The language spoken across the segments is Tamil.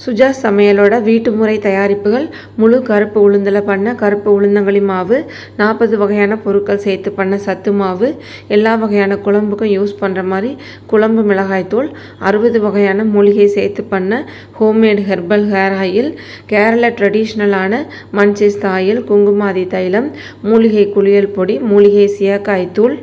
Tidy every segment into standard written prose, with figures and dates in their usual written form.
சுஜா சமையலோட வீட்டு முறை தயாரிப்புகள் முழு கருப்பு உளுந்தில் பண்ண கருப்பு உளுந்தங்களி மாவு, 40 வகையான பொருட்கள் சேர்த்து பண்ண சத்து மாவு, எல்லா வகையான குழம்புக்கும் யூஸ் பண்ணுற மாதிரி குழம்பு மிளகாய்த்தூள், 60 வகையான மூலிகை சேர்த்து பண்ண homemade herbal hair oil, Kerala ட்ரெடிஷ்னலான மன்சிஸ்த ஆயில், குங்குமாதி தைலம், மூலிகை குளியல் பொடி, மூலிகை சீயக்காய் தூள்,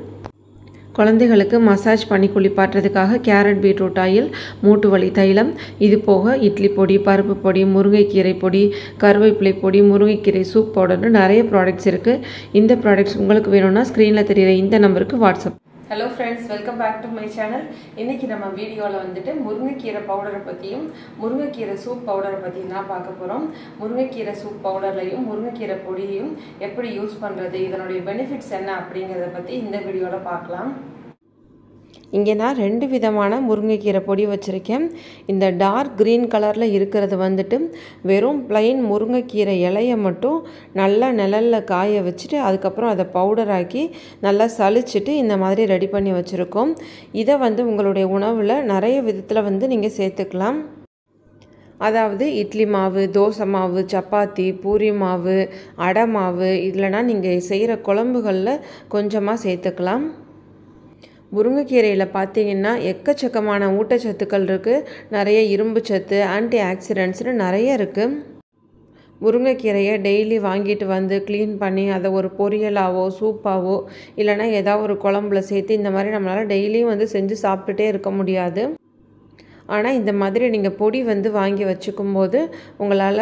குழந்தைகளுக்கு மசாஜ் பண்ணி குளிப்பாட்டுறதுக்காக கேரட் பீட்ரூட் ஆயில், மூட்டு வலி தைலம், இது போக இட்லி பொடி, பருப்பு பொடி, முருங்கைக்கீரை பொடி, கருவேப்பிலை பொடி, முருங்கைக்கீரை சூப் பவுடர்னு நிறைய ப்ராடக்ட்ஸ் இருக்குது. இந்த ப்ராடக்ட்ஸ் உங்களுக்கு வேணும்னா ஸ்க்ரீனில் தெரிகிற இந்த நம்பருக்கு WhatsApp. Hello friends, welcome back to my channel. இன்றைக்கி நம்ம வீடியோவில் வந்துட்டு முருங்கைக்கீரை பவுடரை பற்றியும் முருங்கைக்கீரை சூப் பவுடரை பற்றியும் தான் பார்க்க போகிறோம். முருங்கைக்கீரை சூப் பவுடர்லையும் முருங்கைக்கீரை பொடியையும் எப்படி யூஸ் பண்ணுறது, இதனுடைய பெனிஃபிட்ஸ் என்ன அப்படிங்கிறத பற்றி இந்த வீடியோவில் பார்க்கலாம். இங்கே நான் 2 விதமான முருங்கைக்கீரை பொடி வச்சுருக்கேன். இந்த டார்க் க்ரீன் கலரில் இருக்கிறது வந்துட்டு வெறும் பிளைன் முருங்கைக்கீரை இலையை மட்டும் நல்லா நிழலில் காய வச்சுட்டு அதுக்கப்புறம் அதை பவுடர் ஆக்கி நல்லா சலிச்சுட்டு இந்த மாதிரி ரெடி பண்ணி வச்சுருக்கோம். இதை வந்து உங்களுடைய உணவில் நிறைய விதத்தில் நீங்கள் சேர்த்துக்கலாம். அதாவது இட்லி மாவு, தோசை மாவு, சப்பாத்தி, பூரி மாவு, அடை மாவு, இல்லைனா நீங்கள் செய்கிற குழம்புகளில் கொஞ்சமாக சேர்த்துக்கலாம். முருங்கைக்கீரையில் பார்த்தீங்கன்னா எக்கச்சக்கமான ஊட்டச்சத்துக்கள் இருக்குது. நிறைய இரும்பு சத்து, ஆன்டி ஆக்சிடென்ட்ஸ்னு நிறைய இருக்குது. முருங்கைக்கீரையை டெய்லி வாங்கிட்டு வந்து க்ளீன் பண்ணி அதை ஒரு பொரியலாவோ சூப்பாவோ இல்லைனா ஏதாவது ஒரு குழம்புல சேர்த்து இந்த மாதிரி நம்மளால் டெய்லியும் செஞ்சு சாப்பிட்டுட்டே இருக்க முடியாது. ஆனால் இந்த மாதிரி நீங்கள் பொடி வாங்கி வச்சுக்கும்போது உங்களால்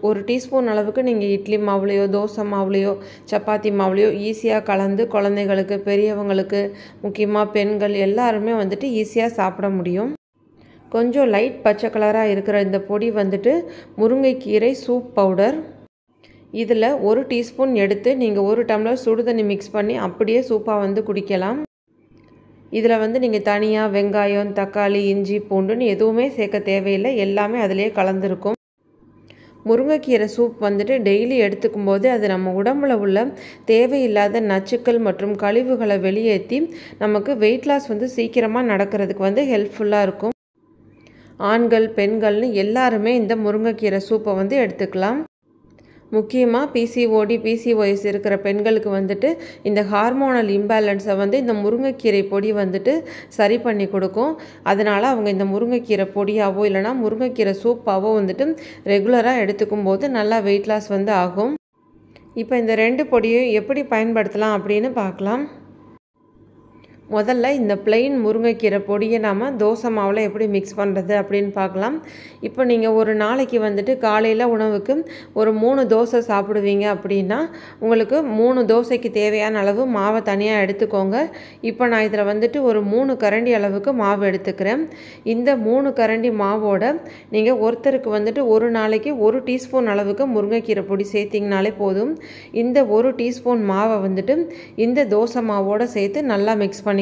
ஒரு டீஸ்பூன் அளவுக்கு நீங்கள் இட்லி மாவுலையோ தோசை மாவுலையோ சப்பாத்தி மாவுலையோ ஈஸியாக கலந்து குழந்தைகளுக்கு, பெரியவங்களுக்கு, முக்கியமாக பெண்கள் எல்லாருமே ஈஸியாக சாப்பிட முடியும். கொஞ்சம் லைட் பச்சை கலராக இருக்கிற இந்த பொடி முருங்கைக்கீரை சூப் பவுடர். இதில் 1 டீஸ்பூன் எடுத்து நீங்கள் 1 டம்ளர் சுடுதண்ணி மிக்ஸ் பண்ணி அப்படியே சூப்பாக குடிக்கலாம். இதில் நீங்கள் தனியாக வெங்காயம், தக்காளி, இஞ்சி, பூண்டுன்னு எதுவுமே சேர்க்க தேவையில்லை, எல்லாமே அதிலே கலந்துருக்கும். முருங்கைக்கீரை சூப் டெய்லி எடுத்துக்கும் போது அது நம்ம உடம்புல உள்ள தேவையில்லாத நச்சுக்கள் மற்றும் கழிவுகளை வெளியேற்றி நமக்கு வெயிட் லாஸ் சீக்கிரமாக நடக்கிறதுக்கு ஹெல்ப்ஃபுல்லாக இருக்கும். ஆண்கள், பெண்கள்னு எல்லாருமே இந்த முருங்கைக்கீரை சூப்பை எடுத்துக்கலாம். முக்கியமாக பிசிஓடி, பிசிஓஎஸ் இருக்கிற பெண்களுக்கு இந்த ஹார்மோனல் இம்பேலன்ஸை இந்த முருங்கைக்கீரை பொடி சரி பண்ணி கொடுக்கும். அதனால் அவங்க இந்த முருங்கைக்கீரை பொடியாவோ இல்லைனா முருங்கைக்கீரை சூப்பாவோ ரெகுலராக எடுத்துக்கும் போது நல்லா வெயிட் லாஸ் ஆகும். இப்போ இந்த 2 பொடியும் எப்படி பயன்படுத்தலாம் அப்படின்னு பார்க்கலாம். முதல்ல இந்த பிளெயின் முருங்கைக்கீரை பொடியை நாம் தோசை மாவில் எப்படி மிக்ஸ் பண்ணுறது அப்படின்னு பார்க்கலாம். இப்போ நீங்கள் ஒரு நாளைக்கு காலையில் உணவுக்கு ஒரு 3 தோசை சாப்பிடுவீங்க அப்படின்னா உங்களுக்கு 3 தோசைக்கு தேவையான அளவு மாவை தனியாக எடுத்துக்கோங்க. இப்போ நான் இதில் ஒரு 3 கரண்டி அளவுக்கு மாவு எடுத்துக்கிறேன். இந்த 3 கரண்டி மாவோட நீங்கள் ஒருத்தருக்கு ஒரு நாளைக்கு 1 டீஸ்பூன் அளவுக்கு முருங்கைக்கீரை பொடி சேர்த்திங்கனாலே போதும். இந்த 1 டீஸ்பூன் மாவை இந்த தோசை மாவோடு சேர்த்து நல்லா மிக்ஸ் பண்ணிக்கோங்க.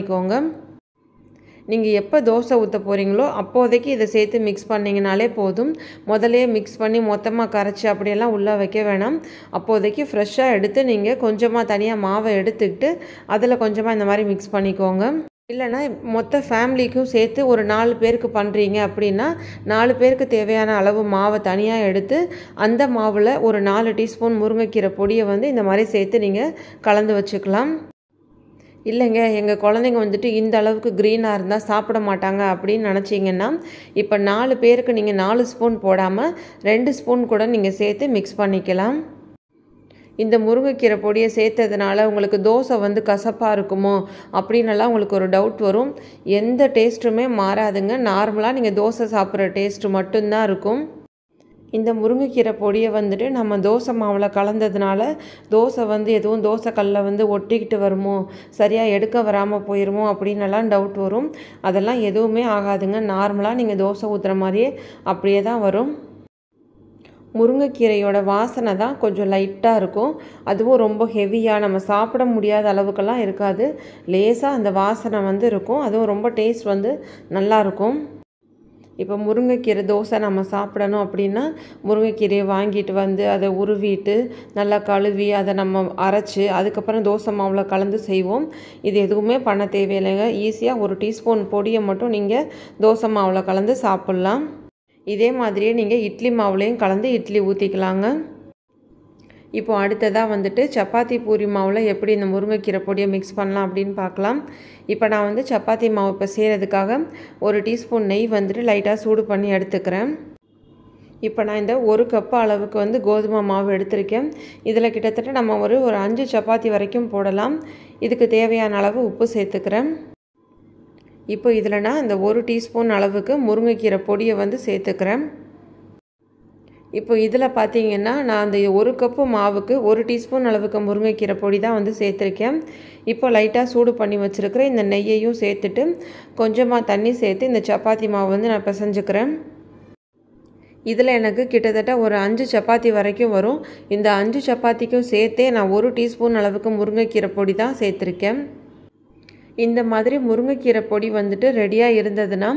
நீங்கள் எப்போ தோசை ஊற்ற போகிறீங்களோ அப்போதைக்கு இதை சேர்த்து மிக்ஸ் பண்ணிங்கனாலே போதும். முதலே மிக்ஸ் பண்ணி மொத்தமாக கரைச்சி அப்படியெல்லாம் உள்ளே வைக்க வேணாம். அப்போதைக்கு ஃப்ரெஷ்ஷாக எடுத்து நீங்கள் கொஞ்சமாக தனியாக மாவை எடுத்துக்கிட்டு அதில் கொஞ்சமாக இந்த மாதிரி மிக்ஸ் பண்ணிக்கோங்க. இல்லைனா மொத்த ஃபேமிலிக்கும் சேர்த்து ஒரு 4 பேருக்கு பண்ணுறீங்க அப்படின்னா 4 பேருக்கு தேவையான அளவு மாவை தனியாக எடுத்து அந்த மாவில் ஒரு 4 டீஸ்பூன் முருங்கைக்கீரை பொடியை இந்த மாதிரி சேர்த்து நீங்கள் கலந்து வச்சுக்கலாம். இல்லைங்க எங்கள் குழந்தைங்க இந்த அளவுக்கு க்ரீனாக இருந்தால் சாப்பிட மாட்டாங்க அப்படின்னு நினச்சிங்கன்னா இப்போ 4 பேருக்கு நீங்கள் 4 ஸ்பூன் போடாமல் 2 ஸ்பூன் கூட நீங்கள் சேர்த்து மிக்ஸ் பண்ணிக்கலாம். இந்த முருங்கைக்கீரை பொடியை சேர்த்ததுனால உங்களுக்கு தோசை கசப்பாக இருக்குமோ அப்படின்னலாம் உங்களுக்கு ஒரு டவுட் வரும். எந்த டேஸ்ட்டுமே மாறாதுங்க. நார்மலாக நீங்கள் தோசை சாப்பிட்ற டேஸ்ட்டு மட்டும்தான் இருக்கும். இந்த முருங்கைக்கீரை பொடியை நம்ம தோசை மாவில் கலந்ததுனால தோசை எதுவும் தோசைக்கல்லில் ஒட்டிக்கிட்டு வருமோ, சரியாக எடுக்க வராமல் போயிடுமோ அப்படின்னலாம் டவுட் வரும். அதெல்லாம் எதுவுமே ஆகாதுங்க. நார்மலாக நீங்கள் தோசை ஊற்றுற மாதிரியே அப்படியே தான் வரும். முருங்கைக்கீரையோட வாசனை தான் கொஞ்சம் லைட்டாக இருக்கும். அதுவும் ரொம்ப ஹெவியாக நம்ம சாப்பிட முடியாத அளவுக்கெல்லாம் இருக்காது. லேசாக அந்த வாசனை இருக்கும். அதுவும் ரொம்ப டேஸ்ட் நல்லாயிருக்கும். இப்போ முருங்கைக்கீரை தோசை நம்ம சாப்பிடணும் அப்படின்னா முருங்கைக்கீரையை வாங்கிட்டு அதை உருவிட்டு நல்லா கழுவி அதை நம்ம அரைச்சி அதுக்கப்புறம் தோசை மாவில் கலந்து செய்வோம். இது எதுவுமே பண்ண தேவையில்லைங்க. ஈஸியாக 1 டீஸ்பூன் பொடியை மட்டும் நீங்கள் தோசை மாவில் கலந்து சாப்பிட்லாம். இதே மாதிரியே நீங்கள் இட்லி மாவுலேயும் கலந்து இட்லி ஊற்றிக்கலாங்க. இப்போ அடுத்ததாக வந்துட்டு சப்பாத்தி பூரி மாவில் எப்படி இந்த முருங்கைக்கீரை பொடியை மிக்ஸ் பண்ணலாம் அப்படின்னு பார்க்கலாம். இப்போ நான் வந்து சப்பாத்தி மாவு இப்போ செய்கிறதுக்காக 1 டீஸ்பூன் நெய் வந்துட்டு லைட்டாக சூடு பண்ணி எடுத்துக்கிறேன். இப்போ நான் இந்த 1 கப் அளவுக்கு வந்து கோதுமை மாவு எடுத்திருக்கேன். இதில் கிட்டத்தட்ட நம்ம ஒரு 5 சப்பாத்தி வரைக்கும் போடலாம். இதுக்கு தேவையான அளவு உப்பு சேர்த்துக்கிறேன். இப்போ இதில் நான் இந்த 1 டீஸ்பூன் அளவுக்கு முருங்கைக்கீரை பொடியை வந்து சேர்த்துக்கிறேன். இப்போ இதில் பார்த்தீங்கன்னா நான் அந்த 1 கப்பு மாவுக்கு 1 டீஸ்பூன் அளவுக்கு முருங்கைக்கீரை பொடி தான் வந்து சேர்த்துருக்கேன். இப்போ லைட்டாக சூடு பண்ணி வச்சுருக்கிற இந்த நெய்யையும் சேர்த்துட்டு கொஞ்சமாக தண்ணி சேர்த்து இந்த சப்பாத்தி மாவு வந்து நான் பிசைஞ்சுக்கிறேன். இதில் எனக்கு கிட்டத்தட்ட ஒரு 5 சப்பாத்தி வரைக்கும் வரும். இந்த 5 சப்பாத்திக்கும் சேர்த்தே நான் 1 டீஸ்பூன் அளவுக்கு முருங்கைக்கீரை பொடி தான் சேர்த்துருக்கேன். இந்த மாதிரி முருங்கைக்கீரை பொடி வந்துட்டு ரெடியாக இருந்ததுன்னா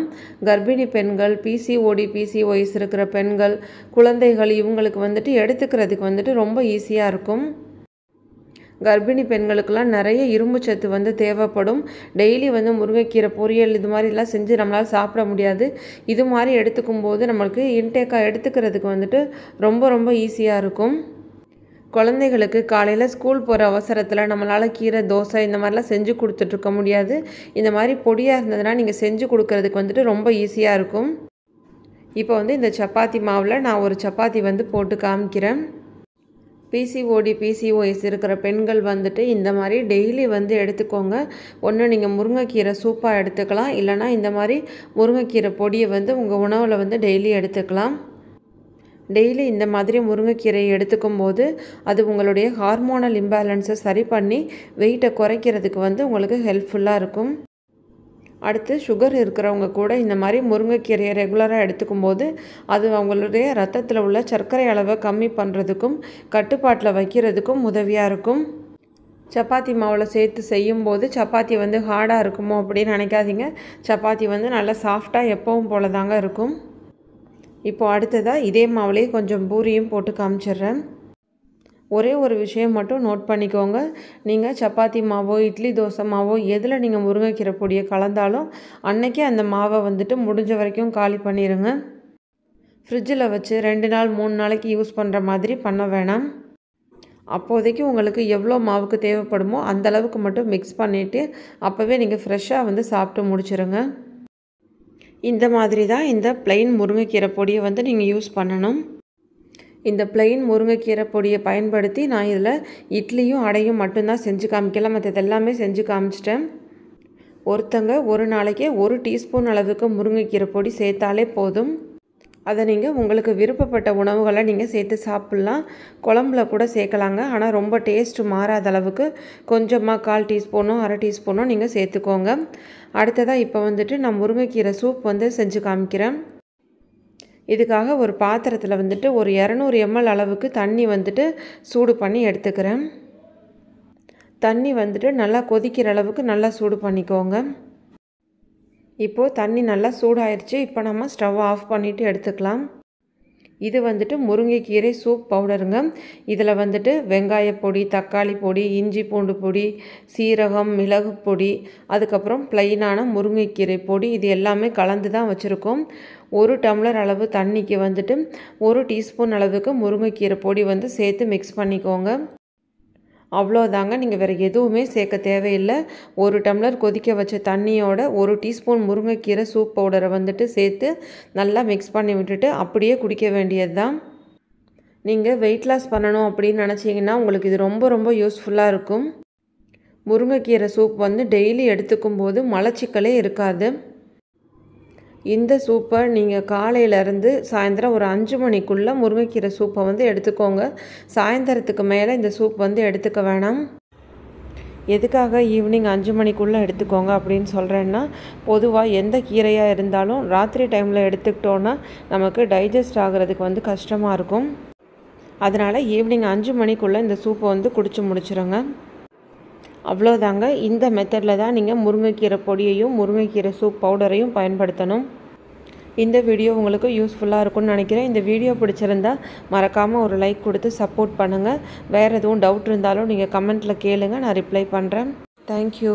கர்ப்பிணி பெண்கள், பிசிஓஎஸ் இருக்கிற பெண்கள், குழந்தைகள் இவங்களுக்கு வந்துட்டு எடுத்துக்கிறதுக்கு வந்துட்டு ரொம்ப ஈஸியாக இருக்கும். கர்ப்பிணி பெண்களுக்கெல்லாம் நிறைய இரும்பு சத்து வந்து தேவைப்படும். டெய்லி வந்து முருங்கைக்கீரை பொரியல் இது மாதிரிலாம் செஞ்சு நம்மளால் சாப்பிட முடியாது. இது மாதிரி எடுத்துக்கும் போது நம்மளுக்கு இன்டேக்காக எடுத்துக்கிறதுக்கு வந்துட்டு ரொம்ப ஈஸியாக இருக்கும். குழந்தைகளுக்கு காலையில் ஸ்கூல் போகிற அவசரத்தில் நம்மளால் கீரை, தோசை இந்த மாதிரிலாம் செஞ்சு கொடுத்துட்ருக்க முடியாது. இந்த மாதிரி பொடியாக இருந்ததுன்னா நீங்கள் செஞ்சு கொடுக்கறதுக்கு வந்துட்டு ரொம்ப ஈஸியாக இருக்கும். இப்போ வந்து இந்த சப்பாத்தி மாவில் நான் ஒரு சப்பாத்தி வந்து போட்டு காமிக்கிறேன். பிசிஓஎஸ் இருக்கிற பெண்கள் வந்துட்டு இந்த மாதிரி டெய்லி வந்து எடுத்துக்கோங்க. ஒன்று நீங்கள் முருங்கைக்கீரை சூப்பாக எடுத்துக்கலாம், இல்லைனா இந்த மாதிரி முருங்கைக்கீரை பொடியை வந்து உங்கள் உணவில் வந்து டெய்லி எடுத்துக்கலாம். டெய்லி இந்த மாதிரி முருங்கைக்கீரையை எடுத்துக்கும் போது அது உங்களுடைய ஹார்மோனல் இம்பேலன்ஸை சரி பண்ணி வெயிட்டை குறைக்கிறதுக்கு வந்து உங்களுக்கு ஹெல்ப்ஃபுல்லாக இருக்கும். அடுத்து சுகர் இருக்கிறவங்க கூட இந்த மாதிரி முருங்கைக்கீரையை ரெகுலராக எடுத்துக்கும் போது அது அவங்களுடைய ரத்தத்தில் உள்ள சர்க்கரை அளவை கம்மி பண்ணுறதுக்கும் கட்டுப்பாட்டில் வைக்கிறதுக்கும் உதவியாக இருக்கும். சப்பாத்தி மாவில் சேர்த்து செய்யும்போது சப்பாத்தி வந்து ஹார்டாக இருக்குமோ அப்படின்னு நினைக்காதீங்க. சப்பாத்தி வந்து நல்லா சாஃப்டாக எப்பவும் போல தாங்க இருக்கும். இப்போ அடுத்ததாக இதே மாவுலேயே கொஞ்சம் பூரியும் போட்டு காமிச்சிடுறேன். ஒரே ஒரு விஷயம் மட்டும் நோட் பண்ணிக்கோங்க. நீங்கள் சப்பாத்தி மாவோ, இட்லி தோசை மாவோ எதில் நீங்கள் முருங்கைக்கீரை பொடியை கலந்தாலும் அன்னைக்கே அந்த மாவை வந்துட்டு முடிஞ்ச வரைக்கும் காலி பண்ணிடுங்க. ஃப்ரிட்ஜில் வச்சு 2 நாள் 3 நாளைக்கு யூஸ் பண்ணுற மாதிரி பண்ண வேணாம். அப்போதைக்கு உங்களுக்கு எவ்வளோ மாவுக்கு தேவைப்படுமோ அந்தளவுக்கு மட்டும் மிக்ஸ் பண்ணிவிட்டு அப்போவே நீங்கள் ஃப்ரெஷ்ஷாக வந்து சாப்பிட்டு முடிச்சிருங்க. இந்த மாதிரி தான் இந்த ப்ளைன் முருங்கைக்கீரை பொடியை வந்து நீங்கள் யூஸ் பண்ணணும். இந்த ப்ளைன் முருங்கைக்கீரை பொடியை பயன்படுத்தி நான் இதில் இட்லியும் அடையும் மட்டும்தான் செஞ்சு காமிக்கல, மற்றது எல்லாமே செஞ்சு காமிச்சிட்டேன். ஒருத்தங்க ஒரு நாளைக்கே 1 டீஸ்பூன் அளவுக்கு முருங்கைக்கீரை பொடி சேர்த்தாலே போதும். அதை நீங்கள் உங்களுக்கு விருப்பப்பட்ட உணவுகளை நீங்கள் சேர்த்து சாப்பிட்லாம். குழம்புல கூட சேர்க்கலாங்க. ஆனால் ரொம்ப டேஸ்ட்டு மாறாத அளவுக்கு கொஞ்சமாக 1/4 டீஸ்பூனோ 1/2 டீஸ்பூனோ நீங்கள் சேர்த்துக்கோங்க. அடுத்ததாக இப்போ வந்துட்டு நான் முருங்கைக்கீரை சூப் வந்து செஞ்சு காமிக்கிறேன். இதுக்காக ஒரு பாத்திரத்தில் வந்துட்டு ஒரு 200 ml அளவுக்கு தண்ணி வந்துட்டு சூடு பண்ணி எடுத்துக்கிறேன். தண்ணி வந்துட்டு நல்லா கொதிக்கிற அளவுக்கு நல்லா சூடு பண்ணிக்கோங்க. இப்போது தண்ணி நல்லா சூடாயிருச்சு. இப்போ நம்ம ஸ்டவ் ஆஃப் பண்ணிவிட்டு எடுத்துக்கலாம். இது வந்துட்டு முருங்கைக்கீரை சூப் பவுடருங்க. இதில் வந்துட்டு வெங்காய பொடி, தக்காளி பொடி, இஞ்சி பூண்டு பொடி, சீரகம், மிளகு பொடி, அதுக்கப்புறம் ப்ளைனான முருங்கைக்கீரை பொடி, இது எல்லாமே கலந்து தான் வச்சுருக்கோம். 1 டம்ளர் அளவு தண்ணிக்கு வந்துட்டு 1 டீஸ்பூன் அளவுக்கு முருங்கைக்கீரை பொடி வந்து சேர்த்து மிக்ஸ் பண்ணிக்கோங்க. அவ்வளோதாங்க. நீங்கள் வேறு எதுவுமே சேர்க்க தேவையில்லை. 1 டம்ளர் கொதிக்க வச்ச தண்ணியோட 1 டீஸ்பூன் முருங்கைக்கீரை சூப் பவுடரை வந்துட்டு சேர்த்து நல்லா மிக்ஸ் பண்ணி விட்டுட்டு அப்படியே குடிக்க வேண்டியது தான். நீங்கள் வெயிட் லாஸ் பண்ணணும் அப்படின்னு நினச்சிங்கன்னா உங்களுக்கு இது ரொம்ப யூஸ்ஃபுல்லாக இருக்கும். முருங்கைக்கீரை சூப் வந்து டெய்லி எடுத்துக்கும் போது மலச்சிக்கலே இருக்காது. இந்த சூப்பை நீங்கள் காலையிலேருந்து சாயந்தரம் ஒரு 5 மணிக்குள்ளே முருங்கைக்கீரை சூப்பை வந்து எடுத்துக்கோங்க. சாயந்தரத்துக்கு மேலே இந்த சூப் வந்து எடுத்துக்க வேணாம். எதுக்காக ஈவினிங் 5 மணிக்குள்ளே எடுத்துக்கோங்க அப்படின்னு சொல்கிறேன்னா, பொதுவாக எந்த கீரையாக இருந்தாலும் ராத்திரி டைமில் எடுத்துக்கிட்டோன்னா நமக்கு டைஜஸ்ட் ஆகிறதுக்கு வந்து கஷ்டமாக இருக்கும். அதனால் ஈவினிங் 5 மணிக்குள்ளே இந்த சூப்பை வந்து குடிச்சு முடிச்சிடுங்க. அவ்வளோதாங்க. இந்த மெத்தடில் தான் நீங்கள் முருங்கைக்கீரை பொடியையும் முருங்கைக்கீரை சூப் பவுடரையும் பயன்படுத்தணும். இந்த வீடியோ உங்களுக்கு யூஸ்ஃபுல்லாக இருக்கும்னு நினைக்கிறேன். இந்த வீடியோ பிடிச்சிருந்தா மறக்காமல் ஒரு லைக் கொடுத்து சப்போர்ட் பண்ணுங்கள். வேறு எதுவும் டவுட் இருந்தாலும் நீங்கள் கமெண்ட்டில் கேளுங்கள், நான் ரிப்ளை பண்ணுறேன். தேங்க்யூ.